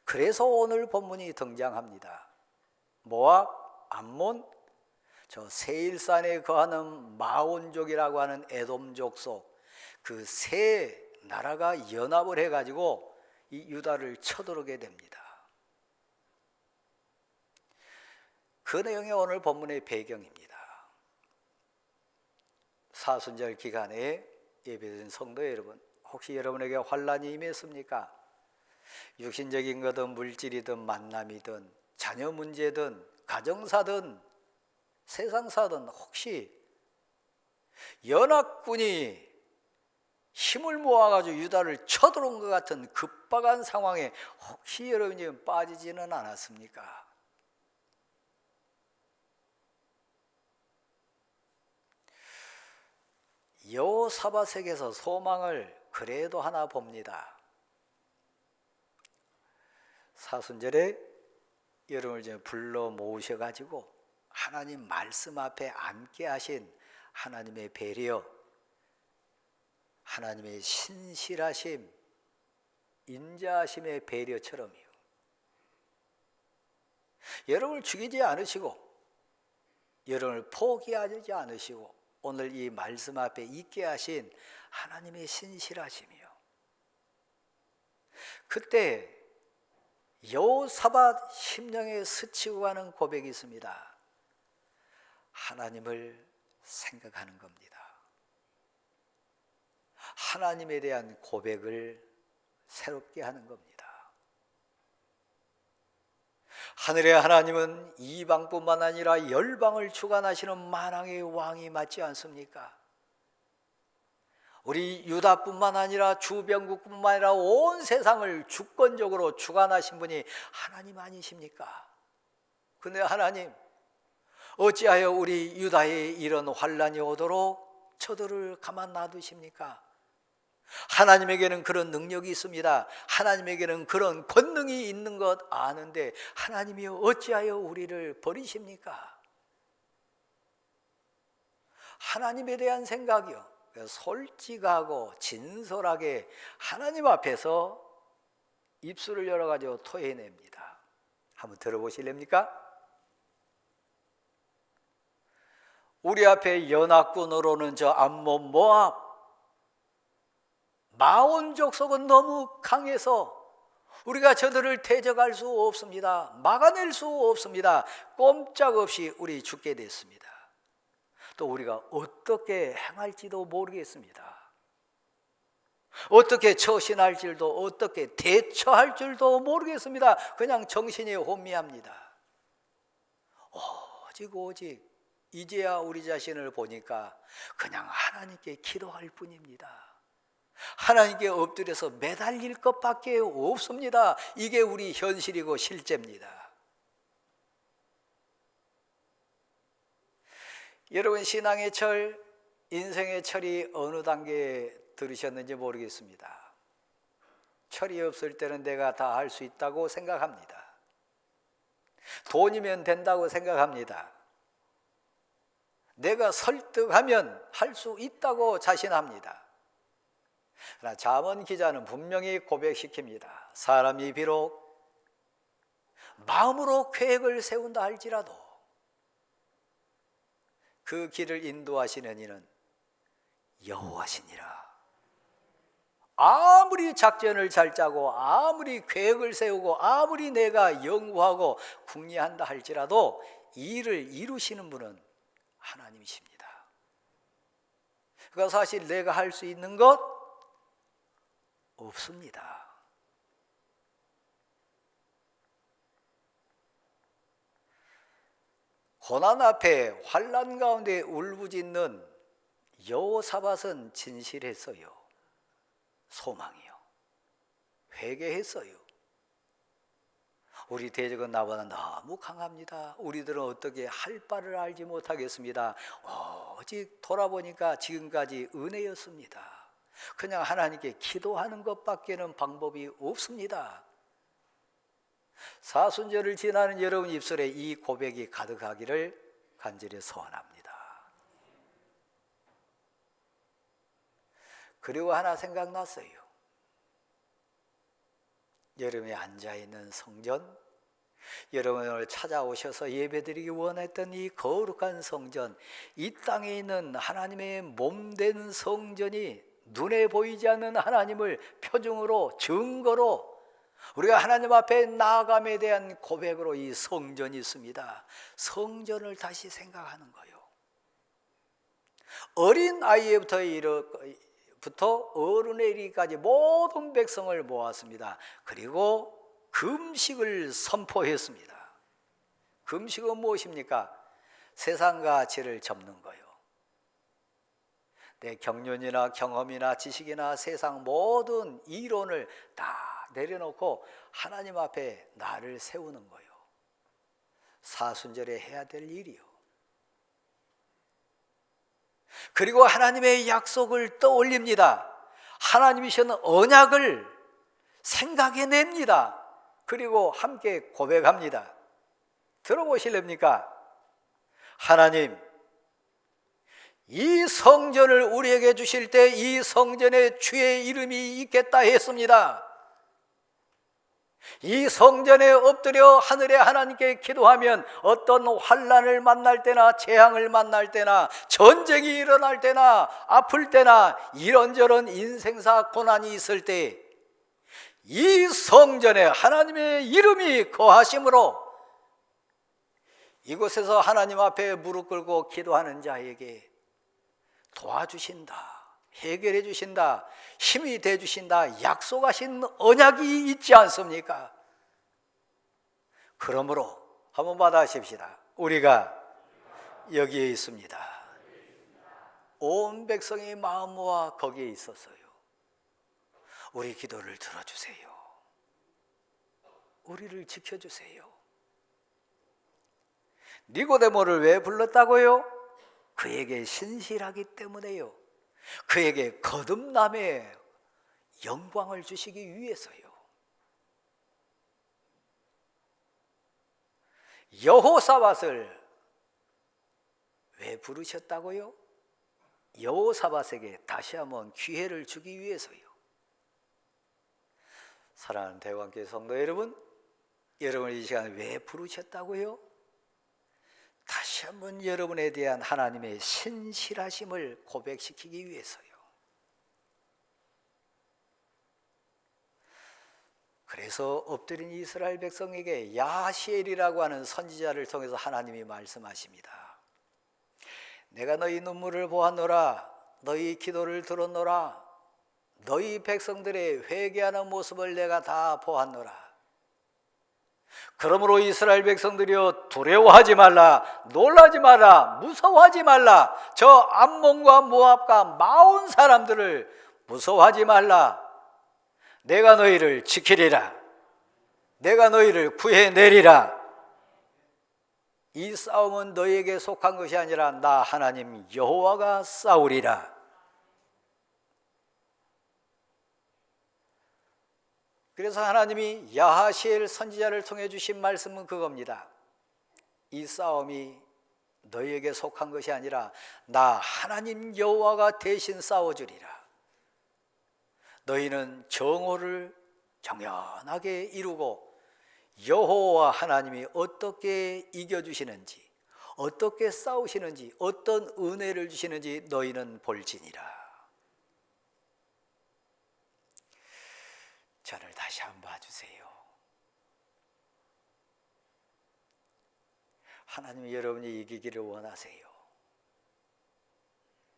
그래서 오늘 본문이 등장합니다. 모압, 암몬, 저 세일산에 거하는 마온족이라고 하는 에돔족 속 그 세 나라가 연합을 해가지고 이 유다를 쳐들어오게 됩니다. 그 내용이 오늘 본문의 배경입니다. 사순절 기간에 예배드린 성도 여러분, 혹시 여러분에게 환난이 임했습니까? 육신적인 거든 물질이든 만남이든 자녀 문제든 가정사든 세상사든 혹시 연합군이 힘을 모아가지고 유다를 쳐들어온 것 같은 급박한 상황에 혹시 여러분이 지금 빠지지는 않았습니까? 여호사밧에게서 소망을 그래도 하나 봅니다. 사순절에 여러분을 이제 불러 모으셔가지고 하나님 말씀 앞에 앉게 하신 하나님의 배려, 하나님의 신실하심, 인자하심의 배려처럼요. 여러분을 죽이지 않으시고 여러분을 포기하지 않으시고 오늘 이 말씀 앞에 있게 하신 하나님의 신실하심이요. 그때 여호사밧 심령에 스치고 가는 고백이 있습니다. 하나님을 생각하는 겁니다. 하나님에 대한 고백을 새롭게 하는 겁니다. 하늘의 하나님은 이방뿐만 아니라 열방을 주관하시는 만왕의 왕이 맞지 않습니까? 우리 유다뿐만 아니라 주변국뿐만 아니라 온 세상을 주권적으로 주관하신 분이 하나님 아니십니까? 근데 하나님, 어찌하여 우리 유다에 이런 환난이 오도록 저들을 가만 놔두십니까? 하나님에게는 그런 능력이 있습니다. 하나님에게는 그런 권능이 있는 것 아는데 하나님이 어찌하여 우리를 버리십니까? 하나님에 대한 생각이요, 솔직하고 진솔하게 하나님 앞에서 입술을 열어가지고 토해냅니다. 한번 들어보실랍니까? 우리 앞에 연합군으로는 저 암몬, 모압, 마온족 속은 너무 강해서 우리가 저들을 대적할 수 없습니다. 막아낼 수 없습니다. 꼼짝없이 우리 죽게 됐습니다. 또 우리가 어떻게 행할지도 모르겠습니다. 어떻게 처신할 줄도, 어떻게 대처할 줄도 모르겠습니다. 그냥 정신이 혼미합니다. 오직 이제야 우리 자신을 보니까 그냥 하나님께 기도할 뿐입니다. 하나님께 엎드려서 매달릴 것밖에 없습니다. 이게 우리 현실이고 실제입니다. 여러분, 신앙의 철, 인생의 철이 어느 단계에 들으셨는지 모르겠습니다. 철이 없을 때는 내가 다 할 수 있다고 생각합니다. 돈이면 된다고 생각합니다. 내가 설득하면 할 수 있다고 자신합니다. 그러나 잠언 기자는 분명히 고백시킵니다. 사람이 비록 마음으로 계획을 세운다 할지라도 그 길을 인도하시는 이는 여호와시니라. 아무리 작전을 잘 짜고 아무리 계획을 세우고 아무리 내가 연구하고 궁리한다 할지라도 이 일을 이루시는 분은 하나님이십니다. 그러니까 사실 내가 할 수 있는 것 없습니다. 고난 앞에 환난 가운데 울부짖는 여호사밧은 진실했어요. 소망이요. 회개했어요. 우리 대적은 나보다 너무 강합니다. 우리들은 어떻게 할 바를 알지 못하겠습니다. 오직 돌아보니까 지금까지 은혜였습니다. 그냥 하나님께 기도하는 것밖에는 방법이 없습니다. 사순절을 지나는 여러분 입술에 이 고백이 가득하기를 간절히 소원합니다. 그리고 하나 생각났어요. 여러분이 앉아있는 성전, 여러분을 찾아오셔서 예배드리기 원했던 이 거룩한 성전, 이 땅에 있는 하나님의 몸된 성전이 눈에 보이지 않는 하나님을 표징으로, 증거로 우리가 하나님 앞에 나아감에 대한 고백으로 이 성전이 있습니다. 성전을 다시 생각하는 거예요. 어린 아이부터 어른에 이르기까지 모든 백성을 모았습니다. 그리고 금식을 선포했습니다. 금식은 무엇입니까? 세상 가치를 접는 거예요. 내 경륜이나 경험이나 지식이나 세상 모든 이론을 다 내려놓고 하나님 앞에 나를 세우는 거예요. 사순절에 해야 될 일이요. 그리고 하나님의 약속을 떠올립니다. 하나님이신 언약을 생각해냅니다. 그리고 함께 고백합니다. 들어보실랍니까? 하나님, 이 성전을 우리에게 주실 때 이 성전에 주의 이름이 있겠다 했습니다. 이 성전에 엎드려 하늘의 하나님께 기도하면 어떤 환난을 만날 때나 재앙을 만날 때나 전쟁이 일어날 때나 아플 때나 이런저런 인생사 고난이 있을 때 이 성전에 하나님의 이름이 거하심으로 이곳에서 하나님 앞에 무릎 꿇고 기도하는 자에게 도와주신다, 해결해 주신다, 힘이 돼 주신다 약속하신 언약이 있지 않습니까? 그러므로 한번 받아십시다. 우리가 여기에 있습니다. 온 백성의 마음 모아 거기에 있었어요. 우리 기도를 들어주세요. 우리를 지켜주세요. 니고데모를 왜 불렀다고요? 그에게 신실하기 때문에요. 그에게 거듭남의 영광을 주시기 위해서요. 여호사밧을 왜 부르셨다고요? 여호사밧에게 다시 한번 기회를 주기 위해서요. 사랑하는 대관교회 성도 여러분, 여러분을 이 시간에 왜 부르셨다고요? 다시 한번 여러분에 대한 하나님의 신실하심을 고백시키기 위해서요. 그래서 엎드린 이스라엘 백성에게 야시엘이라고 하는 선지자를 통해서 하나님이 말씀하십니다. 내가 너희 눈물을 보았노라, 너희 기도를 들었노라, 너희 백성들의 회개하는 모습을 내가 다 보았노라. 그러므로 이스라엘 백성들이여 두려워하지 말라, 놀라지 마라, 무서워하지 말라. 저 암몬과 모압과 마온 사람들을 무서워하지 말라. 내가 너희를 지키리라. 내가 너희를 구해내리라. 이 싸움은 너희에게 속한 것이 아니라 나 하나님 여호와가 싸우리라. 그래서 하나님이 야하시엘 선지자를 통해 주신 말씀은 그겁니다. 이 싸움이 너희에게 속한 것이 아니라 나 하나님 여호와가 대신 싸워주리라. 너희는 정오를 정연하게 이루고 여호와 하나님이 어떻게 이겨주시는지, 어떻게 싸우시는지, 어떤 은혜를 주시는지 너희는 볼지니라. 저를 다시 한번 봐주세요. 하나님이 여러분이 이기기를 원하세요.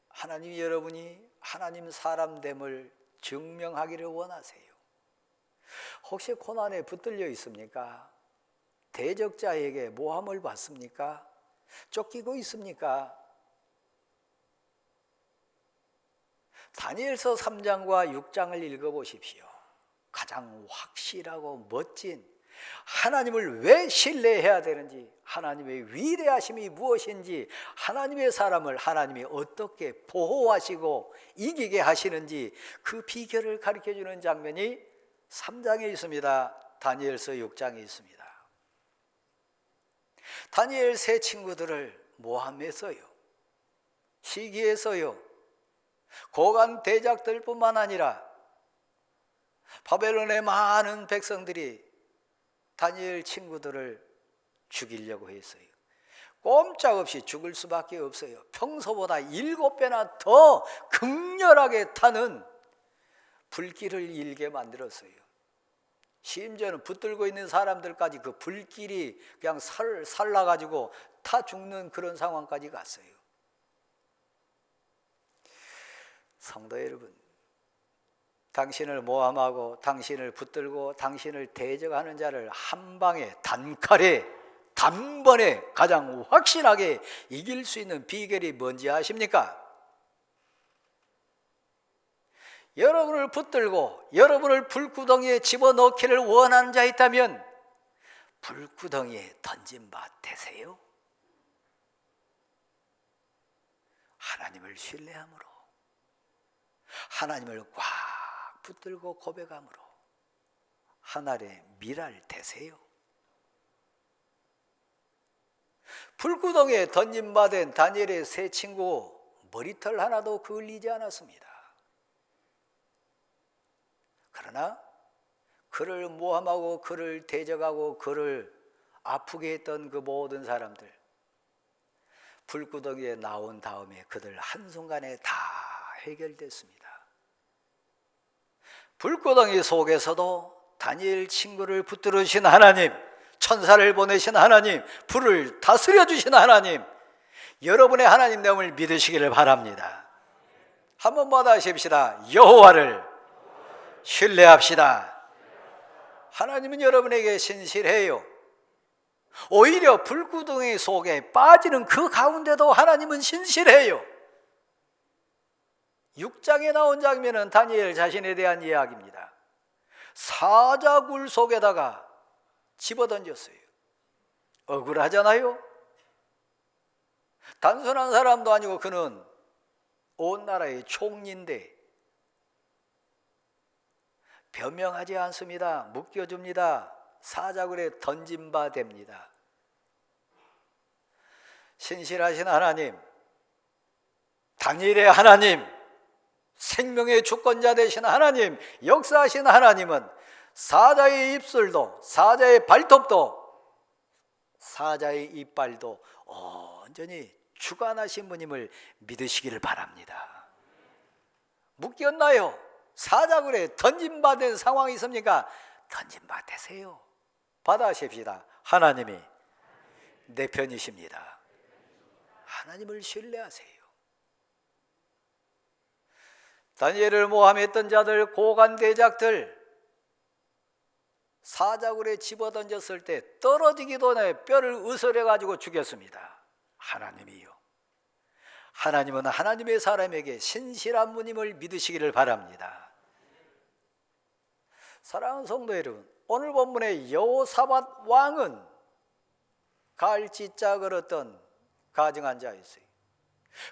하나님이 여러분이 하나님 사람됨을 증명하기를 원하세요. 혹시 고난에 붙들려 있습니까? 대적자에게 모함을 받습니까? 쫓기고 있습니까? 다니엘서 3장과 6장을 읽어보십시오. 가장 확실하고 멋진 하나님을 왜 신뢰해야 되는지, 하나님의 위대하심이 무엇인지, 하나님의 사람을 하나님이 어떻게 보호하시고 이기게 하시는지 그 비결을 가르쳐주는 장면이 3장에 있습니다. 다니엘서 6장에 있습니다. 다니엘 세 친구들을 모함했어요. 시기했어요. 고관 대작들뿐만 아니라 바벨론의 많은 백성들이 다니엘 친구들을 죽이려고 했어요. 꼼짝없이 죽을 수밖에 없어요. 평소보다 7배나 더 극렬하게 타는 불길을 일게 만들었어요. 심지어는 붙들고 있는 사람들까지 그 불길이 그냥 살라가지고 타 죽는 그런 상황까지 갔어요. 성도 여러분, 당신을 모함하고 당신을 붙들고 당신을 대적하는 자를 한 방에 단칼에 단번에 가장 확실하게 이길 수 있는 비결이 뭔지 아십니까? 여러분을 붙들고 여러분을 불구덩이에 집어넣기를 원하는 자 있다면 불구덩이에 던진 바 되세요. 하나님을 신뢰함으로, 하나님을 꽉 붙들고 고백함으로 하늘의 미랄 되세요. 불구덩이에 던진 바 된 다니엘의 세 친구 머리털 하나도 그을리지 않았습니다. 그러나 그를 모함하고 그를 대적하고 그를 아프게 했던 그 모든 사람들, 불구덩이에 나온 다음에 그들 한순간에 다 해결됐습니다. 불구덩이 속에서도 다니엘 친구를 붙들으신 하나님, 천사를 보내신 하나님, 불을 다스려 주신 하나님, 여러분의 하나님됨을 믿으시기를 바랍니다. 한번 받아십시다. 여호와를 신뢰합시다. 하나님은 여러분에게 신실해요. 오히려 불구덩이 속에 빠지는 그 가운데도 하나님은 신실해요. 6장에 나온 장면은 다니엘 자신에 대한 이야기입니다. 사자굴 속에다가 집어던졌어요. 억울하잖아요. 단순한 사람도 아니고 그는 온 나라의 총리인데 변명하지 않습니다. 묶여줍니다. 사자굴에 던진 바 됩니다. 신실하신 하나님, 다니엘의 하나님, 생명의 주권자 되신 하나님, 역사하신 하나님은 사자의 입술도, 사자의 발톱도, 사자의 이빨도 온전히 주관하신 분임을 믿으시기를 바랍니다. 묶였나요? 사자굴에 던진 바 된 상황이 있습니까? 던진 바 되세요. 받아십시다. 하나님이 내 편이십니다. 하나님을 신뢰하세요. 다니엘을 모함했던 자들, 고관 대작들, 사자굴에 집어던졌을 때 떨어지기도 전에 뼈를 으스려 가지고 죽였습니다. 하나님이요, 하나님은 하나님의 사람에게 신실한 분임을 믿으시기를 바랍니다. 사랑하는 성도 여러분, 오늘 본문의 여호사밧 왕은 갈지자 걸었던 가증한 자였어요.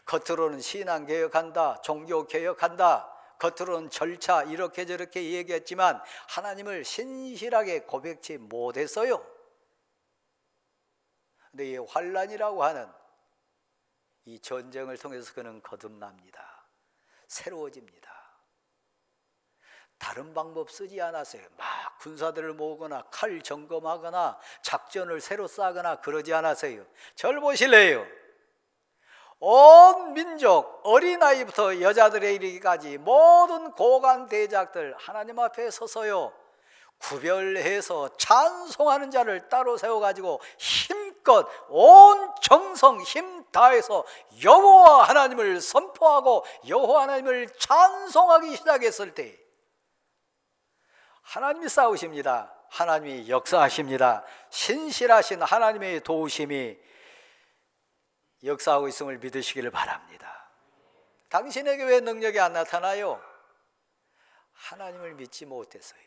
겉으로는 신앙 개혁한다, 종교 개혁한다, 겉으로는 절차 이렇게 저렇게 얘기했지만 하나님을 신실하게 고백치 못했어요. 근데 이 환란이라고 하는 이 전쟁을 통해서 그는 거듭납니다. 새로워집니다. 다른 방법 쓰지 않았어요. 막 군사들을 모으거나 칼 점검하거나 작전을 새로 짜거나 그러지 않았어요. 절 보실래요? 온 민족, 어린아이부터 여자들에 이르기까지 모든 고관 대작들 하나님 앞에 서서요 구별해서 찬송하는 자를 따로 세워가지고 힘껏 온 정성 힘 다해서 여호와 하나님을 선포하고 여호와 하나님을 찬송하기 시작했을 때 하나님이 싸우십니다. 하나님이 역사하십니다. 신실하신 하나님의 도우심이 역사하고 있음을 믿으시기를 바랍니다. 당신에게 왜 능력이 안 나타나요? 하나님을 믿지 못해서요.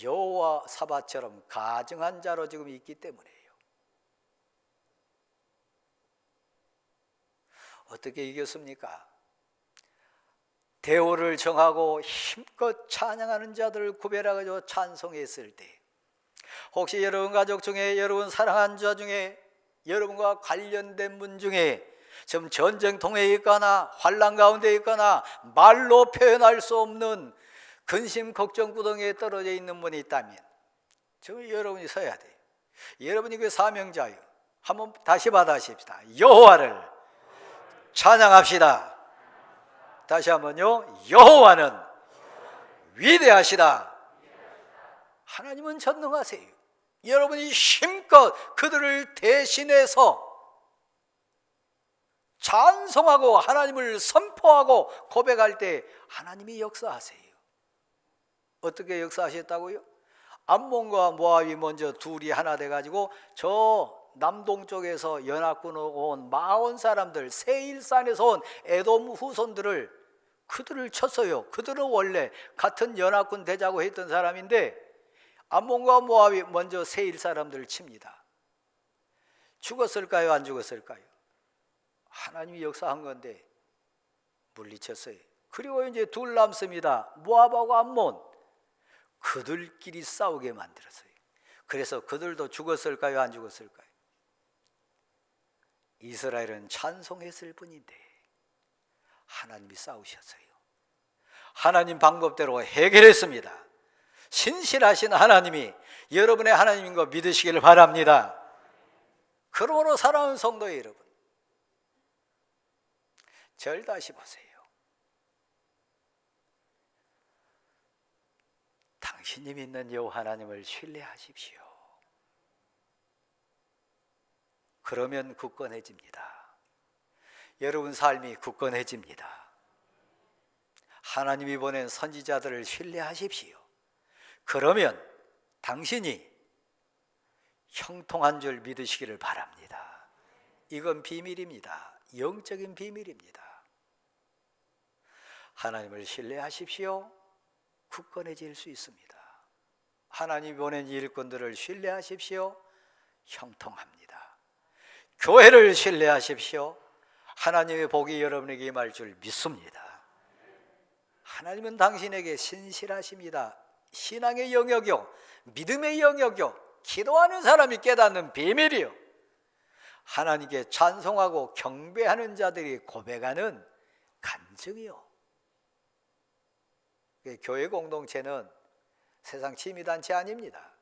여호사밧처럼 가증한 자로 지금 있기 때문이에요. 어떻게 이겼습니까? 대오를 정하고 힘껏 찬양하는 자들을 구별해가지고 찬송했을 때 혹시 여러분 가족 중에 여러분 사랑하는 자 중에 여러분과 관련된 분 중에 지금 전쟁통에 있거나 환난 가운데 있거나 말로 표현할 수 없는 근심 걱정 구덩이에 떨어져 있는 분이 있다면 지금 여러분이 서야 돼요. 여러분이 그 사명자요. 한번 다시 받아십시다. 여호와를 찬양합시다. 다시 한번요. 여호와는 위대하시다. 하나님은 전능하세요. 여러분이 힘껏 그들을 대신해서 찬송하고 하나님을 선포하고 고백할 때 하나님이 역사하세요. 어떻게 역사하셨다고요? 암몬과 모압이 먼저 둘이 하나 돼가지고 저 남동쪽에서 연합군 온 마온 사람들 세일산에서 온 에돔 후손들을 그들을 쳤어요. 그들은 원래 같은 연합군 되자고 했던 사람인데 암몬과 모압이 먼저 세일 사람들을 칩니다. 죽었을까요? 안 죽었을까요? 하나님이 역사한 건데 물리쳤어요. 그리고 이제 둘 남습니다. 모압하고 암몬. 그들끼리 싸우게 만들었어요. 그래서 그들도 죽었을까요? 안 죽었을까요? 이스라엘은 찬송했을 뿐인데 하나님이 싸우셨어요. 하나님 방법대로 해결했습니다. 신실하신 하나님이 여러분의 하나님인 거 믿으시기를 바랍니다. 그러므로 사랑하는 성도 여러분, 절 다시 보세요. 당신이 믿는 여호와 하나님을 신뢰하십시오. 그러면 굳건해집니다. 여러분 삶이 굳건해집니다. 하나님이 보낸 선지자들을 신뢰하십시오. 그러면 당신이 형통한 줄 믿으시기를 바랍니다. 이건 비밀입니다. 영적인 비밀입니다. 하나님을 신뢰하십시오. 굳건해질 수 있습니다. 하나님이 보낸 일꾼들을 신뢰하십시오. 형통합니다. 교회를 신뢰하십시오. 하나님의 복이 여러분에게 임할 줄 믿습니다. 하나님은 당신에게 신실하십니다. 신앙의 영역이요, 믿음의 영역이요, 기도하는 사람이 깨닫는 비밀이요, 하나님께 찬송하고 경배하는 자들이 고백하는 간증이요. 교회 공동체는 세상 취미단체 아닙니다.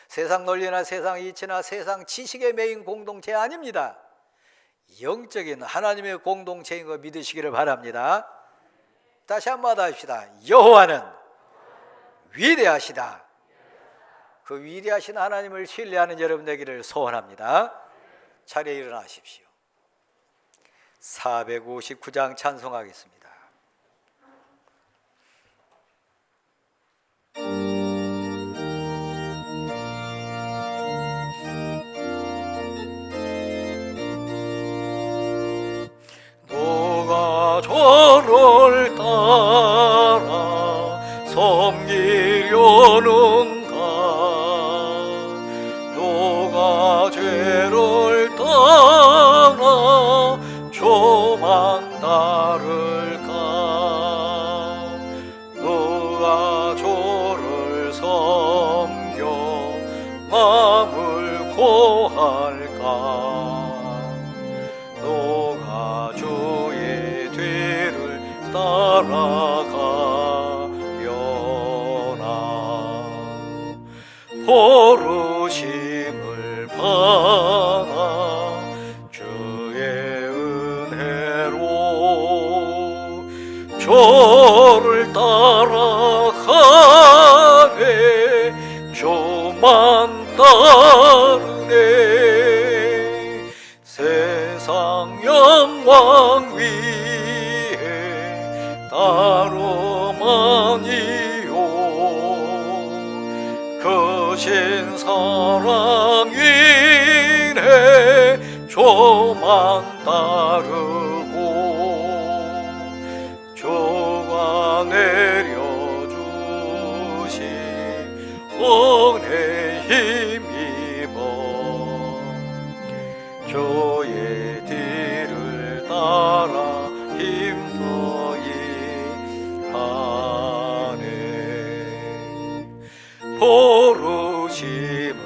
세상 논리나 세상 이치나 세상 지식에 매인 공동체 아닙니다. 영적인 하나님의 공동체인 거 믿으시기를 바랍니다. 다시 한번 합시다. 여호와는 위대하시다. 그 위대하신 하나님을 신뢰하는 여러분 되기를 소원합니다. 자리에 일어나십시오. 459장 찬송하겠습니다. 조만 따를까 누가 주를 섬겨 마음을 고할까 누가 주의 뒤를 따라가려나 부르심을 받아 주의 은혜로 주를 따라가네 주만 따르네 세상 영광 위에 다름 아니요 크신 사랑 이네 주만 따르고 주가 내려주신 은혜 힘입어 주의 뒤를 따라 힘써 일하네 부르심을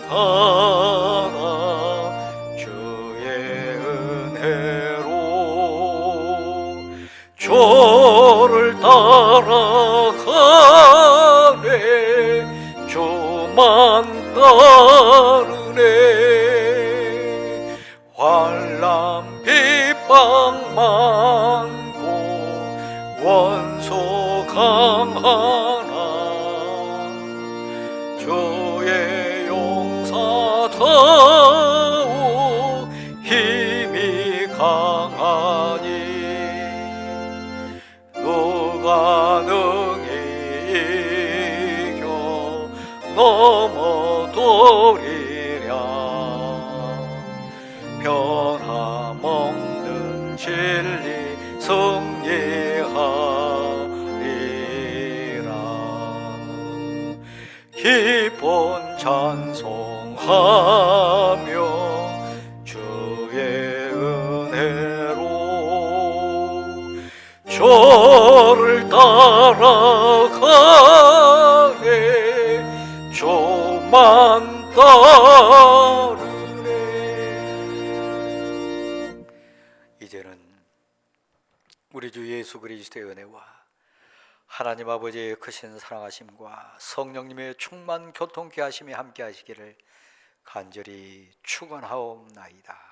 받아 주의 은혜로 주를 따라가네 주만 따르네 환난 핍박 많고 원수 강하나 주의 용사다우 힘이 강하니 누가 능히 이겨 넘어도리랴 변함없는 진리 승리하리라 기쁜 찬송하며 주의 은혜로 주를 따라가네 주만 따르네 이제는 우리 주 예수 그리스도의 은혜와 하나님 아버지의 크신 사랑하심과 성령님의 충만 교통케 하심이 함께 하시기를 간절히 축원하옵나이다.